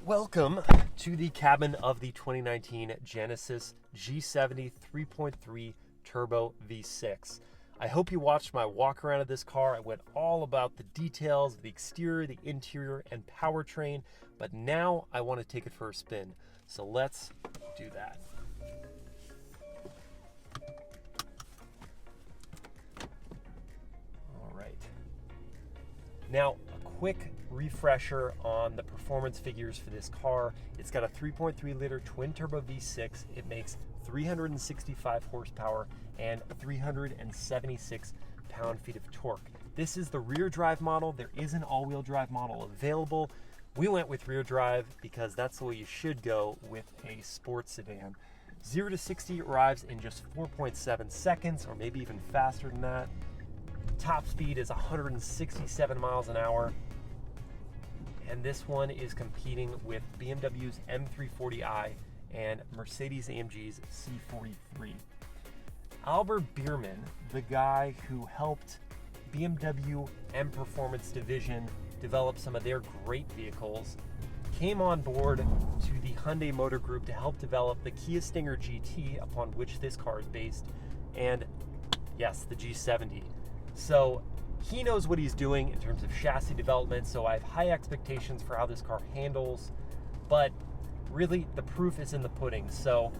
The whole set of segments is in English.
Welcome to the cabin of the 2019 Genesis G70 3.3 Turbo V6. I hope you watched my walk around of this car. I went all about the details of the exterior, the interior, and powertrain, but now I want to take it for a spin. So let's do that. All right. Now, a quick refresher on the performance figures for this car. It's got a 3.3 liter twin turbo V6. It makes 365 horsepower and 376 pound-feet of torque. This is the rear drive model. There is an all-wheel drive model available. We went with rear drive because that's the way you should go with a sports sedan. 0 to 60 arrives in just 4.7 seconds, or maybe even faster than that. Top speed is 167 miles an hour. And this one is competing with BMW's M340i and Mercedes-AMG's C43. Albert Biermann, the guy who helped BMW M Performance division develop some of their great vehicles, came on board to the Hyundai Motor Group to help develop the Kia Stinger GT, upon which this car is based, and yes, the G70. So he knows what he's doing in terms of chassis development, so I have high expectations for how this car handles, but really the proof is in the pudding. So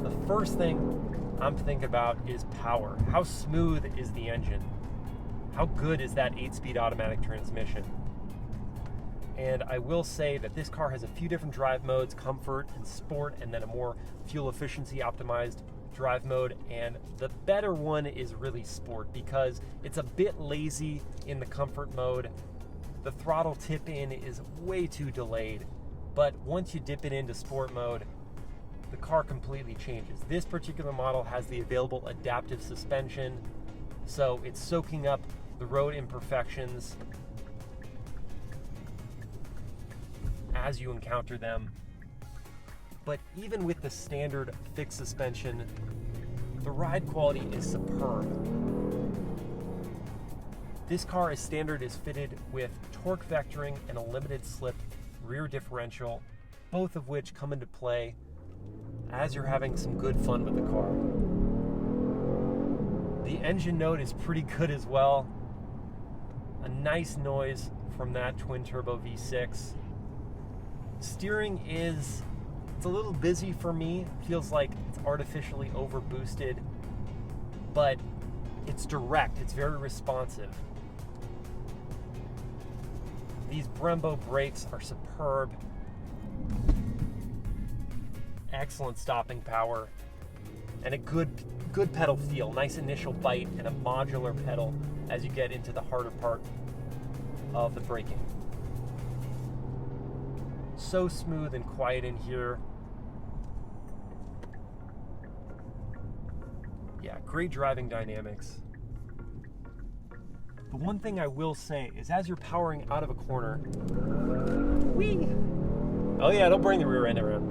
the first thing I'm thinking about is power. How smooth is the engine? How good is that 8-speed automatic transmission? And I will say that this car has a few different drive modes, comfort and sport, and then a more fuel efficiency optimized drive mode, and the better one is really sport because it's a bit lazy in the comfort mode. The throttle tip in is way too delayed, but once you dip it into sport mode, the car completely changes. This particular model has the available adaptive suspension, so it's soaking up the road imperfections as you encounter them. But even with the standard fixed suspension, the ride quality is superb. This car as standard is fitted with torque vectoring and a limited slip rear differential, both of which come into play as you're having some good fun with the car. The engine note is pretty good as well. A nice noise from that twin turbo V6. Steering it's a little busy for me. Feels like it's artificially over boosted, but it's direct, it's very responsive. These Brembo brakes are superb. Excellent stopping power and a good pedal feel. Nice initial bite and a modular pedal as you get into the harder part of the braking. So smooth and quiet in here. Yeah, great driving dynamics. The one thing I will say is as you're powering out of a corner, whee! Oh yeah, don't bring the rear end around.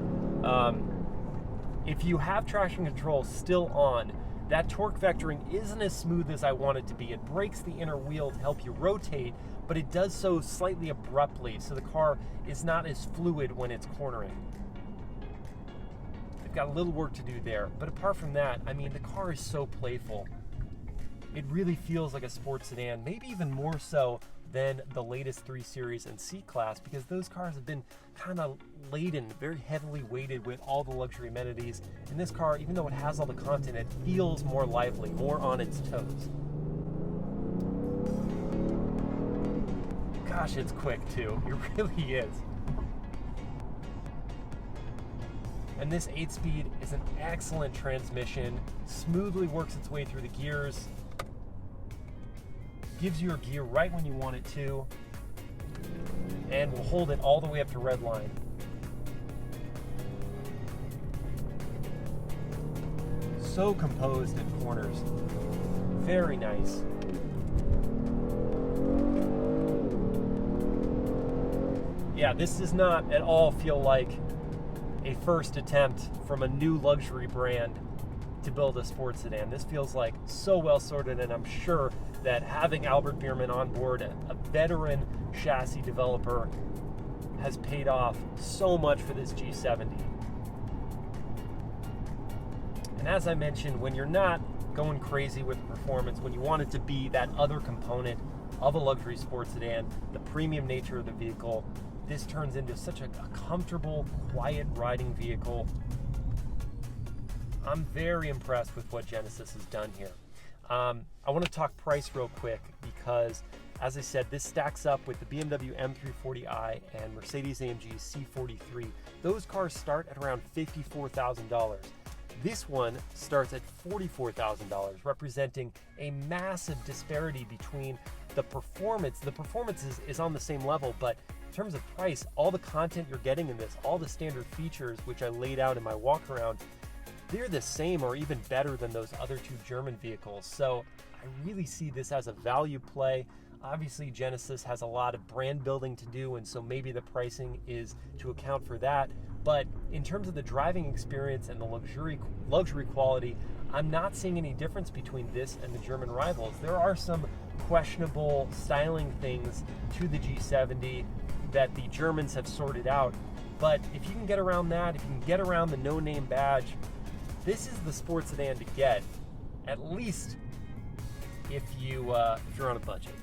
If you have traction control still on, that torque vectoring isn't as smooth as I want it to be. It breaks the inner wheel to help you rotate, but it does so slightly abruptly, so the car is not as fluid when it's cornering. They've got a little work to do there, but apart from that, I mean, the car is so playful. It really feels like a sports sedan, maybe even more so than the latest 3 Series and C-Class, because those cars have been kind of laden, very heavily weighted with all the luxury amenities. And this car, even though it has all the content, it feels more lively, more on its toes. Gosh, it's quick too. It really is. And this 8-speed is an excellent transmission, smoothly works its way through the gears, gives you your gear right when you want it to, and will hold it all the way up to red line. So composed in corners. Very nice. Yeah, this does not at all feel like a first attempt from a new luxury brand to build a sports sedan. This feels like so well sorted, and I'm sure that having Albert Biermann on board, a veteran chassis developer, has paid off so much for this G70. And as I mentioned, when you're not going crazy with performance, when you want it to be that other component of a luxury sports sedan, the premium nature of the vehicle, this turns into such a comfortable, quiet riding vehicle. I'm very impressed with what Genesis has done here. I want to talk price real quick because, as I said, this stacks up with the BMW M340i and Mercedes-AMG C43. Those cars start at around $54,000. This one starts at $44,000, representing a massive disparity between the performance. The performance is on the same level, but in terms of price, all the content you're getting in this, all the standard features, which I laid out in my walk around, they're the same or even better than those other two German vehicles. So I really see this as a value play. Obviously, Genesis has a lot of brand building to do, and so maybe the pricing is to account for that. But in terms of the driving experience and the luxury quality, I'm not seeing any difference between this and the German rivals. There are some questionable styling things to the G70 that the Germans have sorted out. But if you can get around that, if you can get around the no-name badge, this is the sports sedan to get, at least if you're on a budget.